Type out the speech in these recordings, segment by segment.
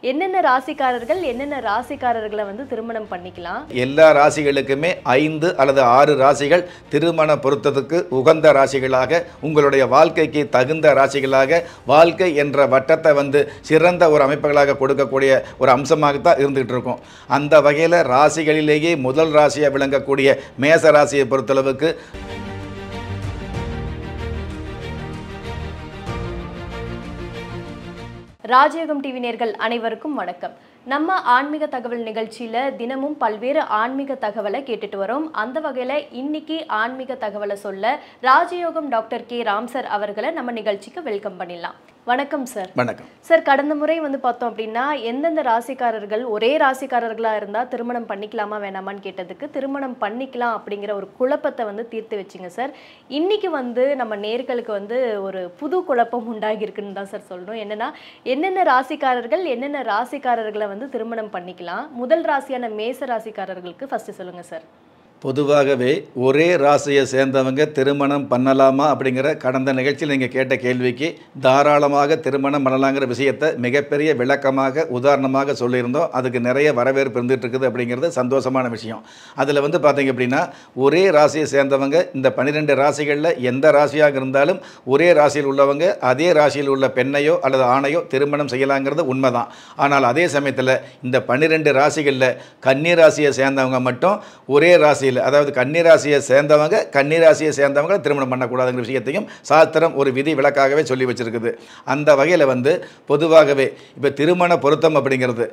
என்னென்ன ராசிக்காரர்கள் என்னென்ன ராசிக்காரர்களை வந்து திருமணம் பண்ணிக்கலாம்? எல்லா ராசிகளுக்குமே 5 அல்லது 6 ராசிகள் திருமண பொருத்தத்துக்கு உகந்த ராசிகளாக, உங்களுடைய வாழ்க்கைக்கு தகுந்த ராசிகளாக, வாழ்க்கை என்ற வட்டத்தை வந்து சிறந்த ஒரு அமைப்புகளாக கொடுக்கக்கூடிய ஒரு அம்சமாகத்தான் இருந்துகிட்டு இருக்கும். அந்த வகையில் ராசிகளிலேயே முதல் ராசியாக விளங்கக்கூடிய மேச ராசியை பொறுத்தளவுக்கு ராஜயோகம் டிவி நேயர்கள் அனைவருக்கும் வணக்கம். நம்ம ஆன்மீக தகவல் நிகழ்ச்சியில தினமும் பல்வேறு ஆன்மீக தகவலை கேட்டுட்டு வரோம். அந்த வகையில இன்னைக்கு ஆன்மீக தகவலை சொல்ல ராஜயோகம் டாக்டர் கே ராம் சார் அவர்களை நம்ம நிகழ்ச்சிக்கு வெல்கம் பண்ணிடலாம். வணக்கம் சார். வணக்கம் சார். கடந்த முறை வந்து பார்த்தோம் அப்படின்னா எந்தெந்த ராசிக்காரர்கள் ஒரே ராசிக்காரர்களா இருந்தா திருமணம் பண்ணிக்கலாமா வேணாமான்னு கேட்டதுக்கு திருமணம் பண்ணிக்கலாம் அப்படிங்கிற ஒரு குழப்பத்தை வந்து தீர்த்து வச்சிங்க சார். இன்னைக்கு வந்து நம்ம நேர்களுக்கு வந்து ஒரு புது குழப்பம் உண்டாகி இருக்குன்னு தான் சார் சொல்லணும். என்னன்னா என்னென்ன ராசிக்காரர்கள் என்னென்ன ராசிக்காரர்களை வந்து திருமணம் பண்ணிக்கலாம்? முதல் ராசியான மேச ராசிக்காரர்களுக்கு ஃபர்ஸ்ட் சொல்லுங்க சார். பொதுவாகவே ஒரே ராசியை சேர்ந்தவங்க திருமணம் பண்ணலாமா அப்படிங்கிற கடந்த நிகழ்ச்சியில் நீங்கள் கேட்ட கேள்விக்கு தாராளமாக திருமணம் பண்ணலாங்கிற விஷயத்தை மிகப்பெரிய விளக்கமாக உதாரணமாக சொல்லியிருந்தோம். அதுக்கு நிறைய வரவேற்பு இருந்துகிட்டு இருக்குது அப்படிங்கிறது சந்தோஷமான விஷயம். அதில் வந்து பார்த்தீங்க அப்படின்னா ஒரே ராசியை சேர்ந்தவங்க இந்த 12 ராசிகளில் எந்த ராசியாக இருந்தாலும் ஒரே ராசியில் உள்ளவங்க அதே ராசியில் உள்ள பெண்ணையோ அல்லது ஆணையோ திருமணம் செய்யலாங்கிறது உண்மைதான். ஆனால் அதே சமயத்தில் இந்த 12 ராசிகளில் கன்னி ராசியை சேர்ந்தவங்க மட்டும் ஒரே ராசி, அதாவது கன்னிராசியை சேர்ந்தவங்க திருமணம் பண்ணக்கூடாதுங்கிற விஷயத்தையும் சாஸ்திரம் ஒரு விதி விலக்காகவே சொல்லி வச்சிருக்குது. அந்த வகையில் வந்து பொதுவாகவே இப்போ திருமண பொருத்தம் அப்படிங்கிறது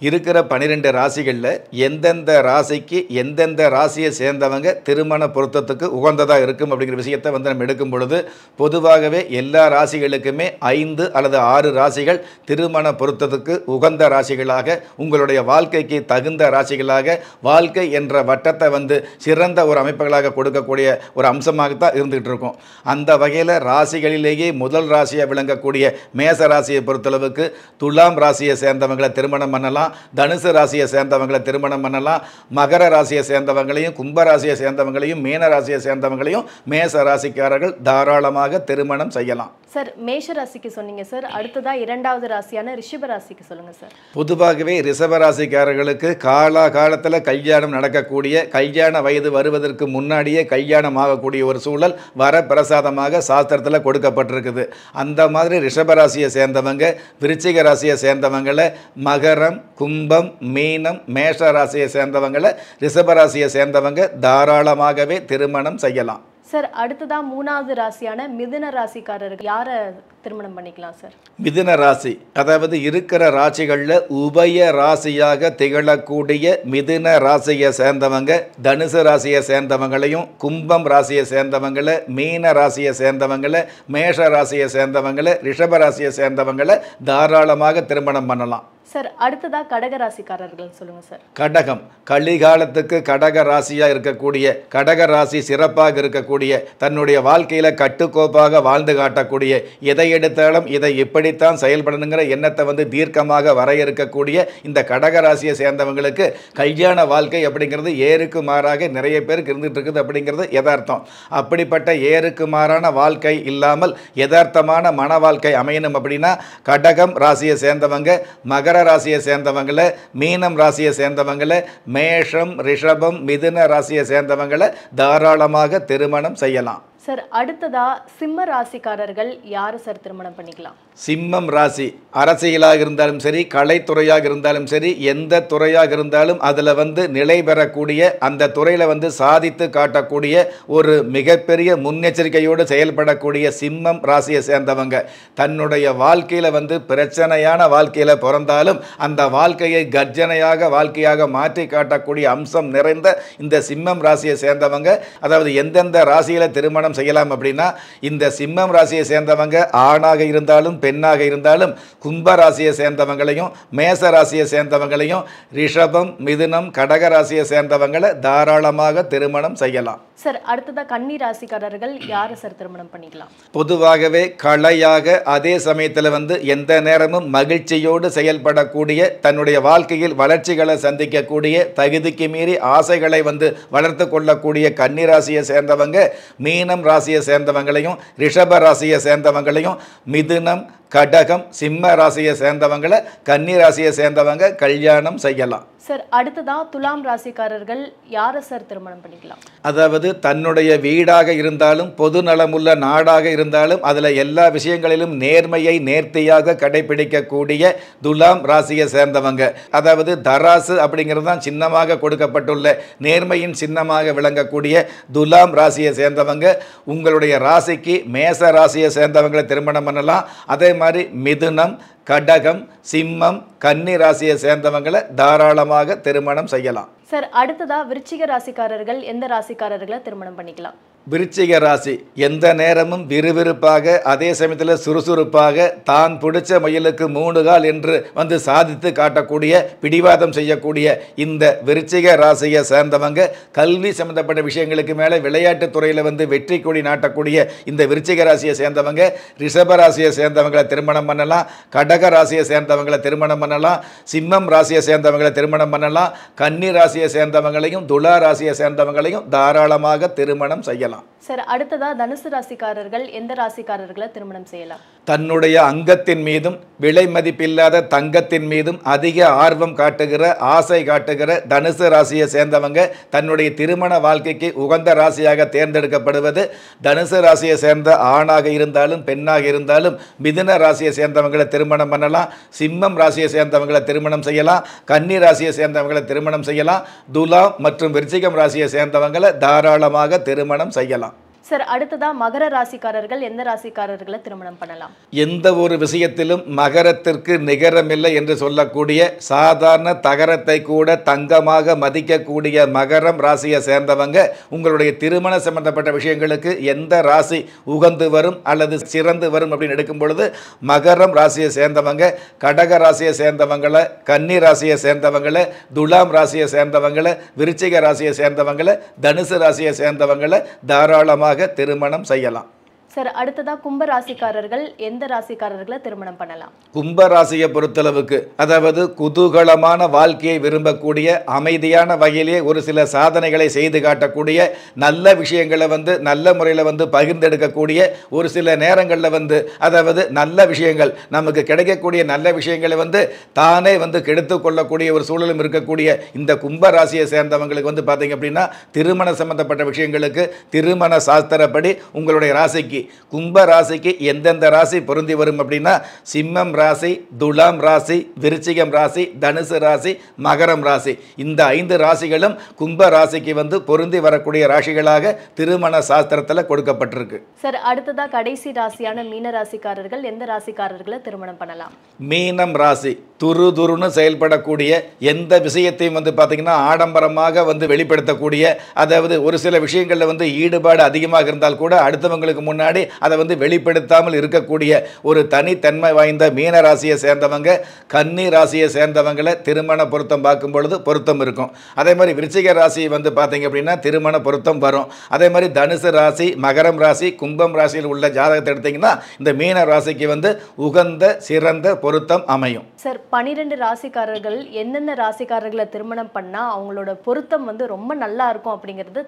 இருக்கிற 12 ராசிகளில் எந்தெந்த ராசிக்கு எந்தெந்த ராசியை சேர்ந்தவங்க திருமண பொருத்தத்துக்கு உகந்ததாக இருக்கும் அப்படிங்கிற விஷயத்தை வந்து நம்ம எடுக்கும் பொழுது பொதுவாகவே எல்லா ராசிகளுக்குமே 5 அல்லது 6 ராசிகள் திருமண பொருத்தத்துக்கு உகந்த ராசிகளாக, உங்களுடைய வாழ்க்கைக்கு தகுந்த ராசிகளாக, வாழ்க்கை என்ற வட்டத்தை வந்து சிறந்த ஒரு அமைப்புகளாக கொடுக்கக்கூடிய ஒரு அம்சமாகத்தான் இருந்துகிட்டு இருக்கும். அந்த வகையில் ராசிகளிலேயே முதல் ராசியாக விளங்கக்கூடிய மேச ராசியை பொறுத்தளவுக்கு துலாம் ராசியை சேர்ந்தவங்களை திருமணம் பண்ணலாம், தனுசு ராசியை சேர்ந்தவங்களை திருமணம் பண்ணலாம், மகர ராசியை சேர்ந்தவங்களையும் கும்ப ராசியை சேர்ந்தவங்களையும் மீன ராசியை சேர்ந்தவங்களையும் மேச ராசிக்காரர்கள் தாராளமாக திருமணம் செய்யலாம். சார், மேஷ ராசிக்கு சொன்னீங்க சார். அடுத்ததா இரண்டாவது ராசியான ரிஷப ராசிக்கு சொல்லுங்க சார். பொதுவாகவே ரிஷப ராசிக்காரர்களுக்கு காலத்தில் கல்யாணம் நடக்கக்கூடிய, கல்யாண வயது வருவதற்கு முன்னாடியே கல்யாணம் ஆகக்கூடிய ஒரு சூழல் வரப்பிரசாதமாக சாஸ்திரத்தில் கொடுக்கப்பட்டிருக்குது. அந்த மாதிரி ரிஷப ராசியை சேர்ந்தவங்க விருச்சிக ராசியை சேர்ந்தவங்களை, மகரம் கும்பம் மீனம் மேஷ ராசியை சேர்ந்தவங்களை ரிஷப ராசியை சேர்ந்தவங்க தாராளமாகவே திருமணம் செய்யலாம். சார், அடுத்ததா மூணாவது ராசியான மிதுன ராசிக்காரர்கள் யாரை திருமணம் பண்ணிக்கலாம் சார்? மிதுன ராசி, அதாவது இருக்கிற ராசிகளில் உபய ராசியாக திகழக்கூடிய மிதுன ராசியை சேர்ந்தவங்க தனுசு ராசியை சேர்ந்தவங்களையும், கும்பம் ராசியை சேர்ந்தவங்களை, மீன ராசியை சேர்ந்தவங்களை, மேஷ ராசியை சேர்ந்தவங்களை, ரிஷப ராசியை சேர்ந்தவங்களை தாராளமாக திருமணம் பண்ணலாம். சார், அடுத்ததா கடக ராசிக்காரர்கள் சொல்லுங்க சார். கடகம், கலிகாலத்துக்கு கடக ராசியாக இருக்கக்கூடிய, கடக ராசி சிறப்பாக இருக்கக்கூடிய, தன்னுடைய வாழ்க்கையில் கட்டுக்கோப்பாக வாழ்ந்து காட்டக்கூடிய, எதை எடுத்தாலும் இதை இப்படித்தான் செயல்படணுங்கிற எண்ணத்தை வந்து தீர்க்கமாக வரையறுக்கக்கூடிய இந்த கடக ராசியை சேர்ந்தவங்களுக்கு கல்யாண வாழ்க்கை அப்படிங்கிறது ஏருக்கு மாறாக நிறைய பேருக்கு இருந்துகிட்டு இருக்குது அப்படிங்கிறது யதார்த்தம். அப்படிப்பட்ட ஏருக்கு மாறான வாழ்க்கை இல்லாமல் யதார்த்தமான மன வாழ்க்கை அமையணும் அப்படின்னா கடகம் ராசியை சேர்ந்தவங்க, மகர ராசியை சேர்ந்தவங்களை, மீனம் ராசியை சேர்ந்தவங்களை, மேஷம் ரிஷபம் மிதுன ராசியை சேர்ந்தவங்களை தாராளமாக திருமணம் செய்யலாம். சார், அடுத்ததா சிம்ம ராசிக்காரர்கள் யாரு சார் திருமணம் பண்ணிக்கலாம்? சிம்மம் ராசி அரசியலாக இருந்தாலும் சரி, கலைத்துறையாக இருந்தாலும் சரி, எந்த துறையாக இருந்தாலும் அதில் வந்து நிலை பெறக்கூடிய, அந்த துறையில் வந்து சாதித்து காட்டக்கூடிய ஒரு மிகப்பெரிய முன்னெச்சரிக்கையோடு செயல்படக்கூடிய சிம்மம் ராசியை சேர்ந்தவங்க தன்னுடைய வாழ்க்கையில் வந்து பிரச்சனையான வாழ்க்கையில் பிறந்தாலும் அந்த வாழ்க்கையை கர்ஜனையாக வாழ்க்கையாக மாற்றி காட்டக்கூடிய அம்சம் நிறைந்த இந்த சிம்மம் ராசியை சேர்ந்தவங்க, அதாவது எந்தெந்த ராசியில் திருமணம் செய்யலாம் அப்படின்னா இந்த சிம்மம் ராசியை சேர்ந்தவங்க ஆணாக இருந்தாலும் பெண்ணாக இருந்தாலும் கும்ப ராசியை சேர்ந்தவங்களையும் மேச ராசியை சேர்ந்தவங்களையும் ரிஷபம் மிதுனம் கடக ராசியை சேர்ந்தவங்களை தாராளமாக திருமணம் செய்யலாம். சார் அடுத்ததா கன்னி ராசிக்காரர்கள் யாரை சார் திருமணம் பண்ணிக்கலாம்? பொதுவாகவே கலையாக அதே சமயத்தில் வந்து எந்த நேரமும் மகிழ்ச்சியோடு செயல்படக்கூடிய, தன்னுடைய வாழ்க்கையில் வளர்ச்சிகளை சந்திக்கக்கூடிய, தகுதிக்கு மீறி ஆசைகளை வந்து வளர்த்து கொள்ளக்கூடிய கன்னி ராசியை சேர்ந்தவங்க மீனம் ராசியை சேர்ந்தவங்களையும், ரிஷப ராசியை சேர்ந்தவங்களையும், மிதுனம், கடகம், சிம்ம ராசியை சேர்ந்தவங்களை கன்னி ராசியை சேர்ந்தவங்க கல்யாணம் செய்யலாம். சார் அடுத்ததா துலாம் ராசிக்காரர்கள் யாரை சார் திருமணம் பண்ணிக்கலாம்? அதாவது தன்னுடைய வீடாக இருந்தாலும் பொது நலமுள்ள நாடாக இருந்தாலும் அதில் எல்லா விஷயங்களிலும் நேர்மையை நேர்த்தியாக கடைபிடிக்கக்கூடிய துலாம் ராசியை சேர்ந்தவங்க, அதாவது தராசு அப்படிங்கிறது தான் சின்னமாக கொடுக்கப்பட்டுள்ள நேர்மையின் சின்னமாக விளங்கக்கூடிய துலாம் ராசியை சேர்ந்தவங்க உங்களுடைய ராசிக்கு மேச ராசியை சேர்ந்தவங்களை திருமணம் பண்ணலாம். அதே மாதிரி மிதுனம், கடகம், சிம்மம், கன்னி ராசியை சேர்ந்தவங்களை தாராளமாக திருமணம் செய்யலாம். சார் அடுத்ததா விருச்சிக ராசிக்காரர்கள் எந்த ராசிக்காரர்களை திருமணம் பண்ணிக்கலாம்? விருச்சிக ராசி எந்த நேரமும் விறுவிறுப்பாக, அதே சமயத்தில் சுறுசுறுப்பாக, தான் பிடிச்ச மயிலுக்கு 3 கால் என்று வந்து சாதித்து காட்டக்கூடிய, பிடிவாதம் செய்யக்கூடிய இந்த விருச்சிக ராசியை சேர்ந்தவங்க கல்வி சம்பந்தப்பட்ட விஷயங்களுக்கு மேலே விளையாட்டுத் துறையில் வந்து வெற்றி கொடி நாட்டக்கூடிய இந்த விருச்சிக ராசியை சேர்ந்தவங்க ரிஷப ராசியை சேர்ந்தவங்களை திருமணம் பண்ணலாம். கடக ராசியை சேர்ந்தவங்களை திருமணம் பண்ணலாம். சிம்மம் ராசியை சேர்ந்தவங்களை திருமணம் பண்ணலாம். கன்னி ராசியை சேர்ந்தவங்களையும் துலா ராசியை சேர்ந்தவங்களையும் தாராளமாக திருமணம் செய்யலாம். சார் அடுத்ததா தனுசு ராசிக்காரர்கள் எந்த ராசிக்காரர்களை திருமணம் செய்யலாம்? தன்னுடைய அங்கத்தின் மீதும் விலை மதிப்பில்லாத தங்கத்தின் மீதும் அதிக ஆர்வம் காட்டுகிற, ஆசை காட்டுகிற தனுசு ராசியை சேர்ந்தவங்க தன்னுடைய திருமண வாழ்க்கைக்கு உகந்த ராசியாக தேர்ந்தெடுக்கப்படுவது தனுசு ராசியை சேர்ந்த ஆணாக இருந்தாலும் பெண்ணாக இருந்தாலும் மிதுன ராசியை சேர்ந்தவங்களை திருமணம் பண்ணலாம். சிம்மம் ராசியை சேர்ந்தவங்களை திருமணம் செய்யலாம். கன்னி ராசியை சேர்ந்தவங்களை திருமணம் செய்யலாம். துலாம் மற்றும் விருச்சிகம் ராசியை சேர்ந்தவங்களை தாராளமாக திருமணம் செய்யலாம். சார் அடுத்ததா மகர ராசிக்காரர்கள் எந்த ராசிக்காரர்களை திருமணம் பண்ணலாம்? எந்த ஒரு விஷயத்திலும் மகரத்திற்கு நிகரமில்லை என்று சொல்லக்கூடிய, சாதாரண தகரத்தை கூட தங்கமாக மதிக்கக்கூடிய மகரம் ராசியை சேர்ந்தவங்க உங்களுடைய திருமண சம்பந்தப்பட்ட விஷயங்களுக்கு எந்த ராசி உகந்து வரும் அல்லது சிறந்து வரும் அப்படின்னு எடுக்கும் பொழுது மகரம் ராசியை சேர்ந்தவங்க, கடக ராசியை சேர்ந்தவங்களை, கன்னி ராசியை சேர்ந்தவங்களை, துலாம் ராசியை சேர்ந்தவங்களை, விருச்சிக ராசியை சேர்ந்தவங்களை, தனுசு ராசியை சேர்ந்தவங்களை தாராளமாக திருமணம் செய்யலாம். சார் அடுத்ததா கும்ப ராசிக்காரர்கள் எந்த ராசிக்காரர்களை திருமணம் பண்ணலாம்? கும்ப ராசியை பொறுத்தளவுக்கு அதாவது குதூகலமான வாழ்க்கையை விரும்பக்கூடிய, அமைதியான வகையிலே ஒரு சில சாதனைகளை செய்து காட்டக்கூடிய, நல்ல விஷயங்களை வந்து நல்ல முறையில் வந்து பகிர்ந்தெடுக்கக்கூடிய, ஒரு சில நேரங்களில் வந்து அதாவது நல்ல விஷயங்கள் நமக்கு கிடைக்கக்கூடிய நல்ல விஷயங்களை வந்து தானே வந்து கெடுத்து கொள்ளக்கூடிய ஒரு சூழலும் இருக்கக்கூடிய இந்த கும்ப ராசியை சேர்ந்தவங்களுக்கு வந்து பார்த்தீங்க அப்படின்னா திருமண சம்பந்தப்பட்ட விஷயங்களுக்கு திருமண சாஸ்திரப்படி உங்களுடைய ராசிக்கு கும்ப ராசிக்கு எந்தெந்த ராசி பொருந்தி வரும் அப்படின்னா சிம்மம் ராசி, துலாம் ராசி, விருச்சிகம் ராசி, தனுசு ராசி, மகரம் ராசி, இந்த 5 ராசிகளும் கும்ப ராசிக்கு வந்து பொருந்தி வரக்கூடிய ராசிகளாக திருமண சாஸ்திரத்தில் கொடுக்கப்பட்டிருக்கு. சார் அடுத்ததா கடைசி ராசியான மீன ராசிக்காரர்கள் எந்த ராசிக்காரர்களை திருமணம் பண்ணலாம்? மீனம் ராசி துரு துருன்னு செயல்படக்கூடிய, எந்த விஷயத்தையும் வந்து பார்த்தீங்கன்னா ஆடம்பரமாக வந்து வெளிப்படுத்தக்கூடிய, அதாவது ஒரு சில விஷயங்களில் வந்து ஈடுபாடு அதிகமாக இருந்தால் கூட அடுத்தவங்களுக்கு முன்னாடி அதை வந்து வெளிப்படுத்தாமல் இருக்கக்கூடிய ஒரு தனித்தன்மை வாய்ந்த மீன ராசியை சேர்ந்தவங்க கன்னி ராசியை சேர்ந்தவங்களை திருமண பொருத்தம் பார்க்கும் பொழுது பொருத்தம் இருக்கும். அதே மாதிரி விருச்சிக ராசி வந்து பார்த்தீங்க அப்படின்னா திருமண பொருத்தம் வரும். அதே மாதிரி தனுசு ராசி, மகரம் ராசி, கும்பம் ராசியில் உள்ள ஜாதகத்தை எடுத்தீங்கன்னா இந்த மீன ராசிக்கு வந்து உகந்த சிறந்த பொருத்தம் அமையும். சார் 12 ராசிக்காரர்கள் எந்தெந்த ராசிக்காரர்களை திருமணம் பண்ணா அவங்களோட பொருத்தம் வந்து ரொம்ப நல்லா இருக்கும் அப்படிங்கிறது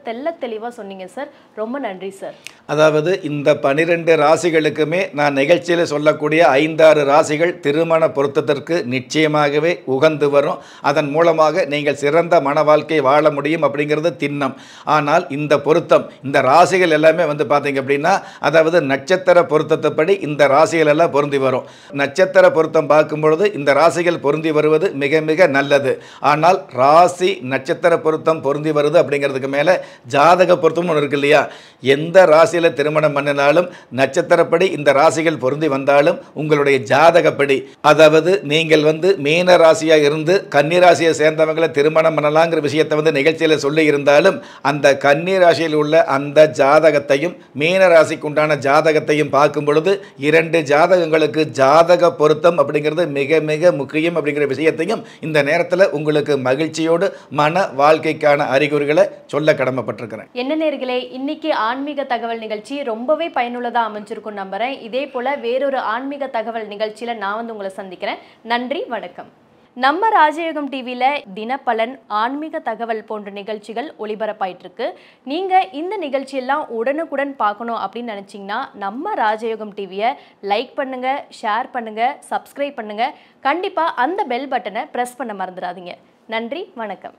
தெளிவாக சொன்னீங்க சார். ரொம்ப நன்றி சார். அதாவது இந்த 12 ராசிகளுக்குமே நான் நிகழ்ச்சியில் சொல்லக்கூடிய 5-6 ராசிகள் திருமண பொருத்தத்திற்கு நிச்சயமாகவே உகந்து வரும். அதன் மூலமாக நீங்கள் சிறந்த மன வாழ்க்கை வாழ முடியும் அப்படிங்கிறது திண்ணம். ஆனால் இந்த பொருத்தம், இந்த ராசிகள் எல்லாமே வந்து பார்த்தீங்க அப்படின்னா அதாவது நட்சத்திர பொருத்தத்தைப்படி இந்த ராசிகள் எல்லாம் பொருந்தி வரும். நட்சத்திர பொருத்தம் பார்க்கும் பொழுது இந்த ராசிகள் பொருந்தி வருவது மிக மிக நல்லது. ஆனால் ராசி நட்சத்திர பொருத்தம் பொருந்தி வருது அப்படிங்கிறதுக்கு மேலே ஜாதக பொருத்தம் ஒன்று இருக்கு இல்லையா? எந்த ராசியில் திருமணம் பண்ணினாலும் நட்சத்திரப்படி இந்த ராசிகள் பொருந்தி வந்தாலும் உங்களுடைய ஜாதகப்படி, அதாவது நீங்கள் வந்து மீன ராசியாக இருந்து கன்னி ராசியை சேர்ந்தவங்களை திருமணம் பண்ணலாங்கிற விஷயத்தை வந்து நிகழ்ச்சியில் சொல்லி இருந்தாலும் அந்த கன்னி ராசியில் உள்ள அந்த ஜாதகத்தையும் மீன ராசிக்கு உண்டான ஜாதகத்தையும் பார்க்கும் பொழுது 2 ஜாதகங்களுக்கு ஜாதக பொருத்தம் அப்படிங்கிறது மிக மிக முக்கியம் அப்படிங்கிற விஷயத்தையும் இந்த நேரத்தில் உங்களுக்கு மகிழ்ச்சியோடு மன வாழ்க்கைக்கான அறிகுறிகளை சொல்ல கடமைப்பட்டிருக்கிறேன். என்ன நேயர்களே, இன்னைக்கு ஆன்மீக தகவல் நிகழ்ச்சி ரொம்பவே பயனுள்ளதாக அமைஞ்சிருக்கும் நம்புறேன். இதே போல வேறொரு ஆன்மீக தகவல் நிகழ்ச்சியில் நான் வந்து உங்களை சந்திக்கிறேன். நன்றி, வணக்கம். நம்ம ராஜயோகம் டிவியில் தினப்பலன், ஆன்மீக தகவல் போன்ற நிகழ்ச்சிகள் ஒளிபரப்பாயிட்டு இருக்கு. நீங்கள் இந்த நிகழ்ச்சியெல்லாம் உடனுக்குடன் பார்க்கணும் அப்படின்னு நினச்சிங்கன்னா நம்ம ராஜயோகம் டிவியை லைக் பண்ணுங்கள், ஷேர் பண்ணுங்கள், சப்ஸ்கிரைப் பண்ணுங்கள். கண்டிப்பாக அந்த பெல் பட்டனை ப்ரெஸ் பண்ண மறந்துடாதீங்க. நன்றி, வணக்கம்.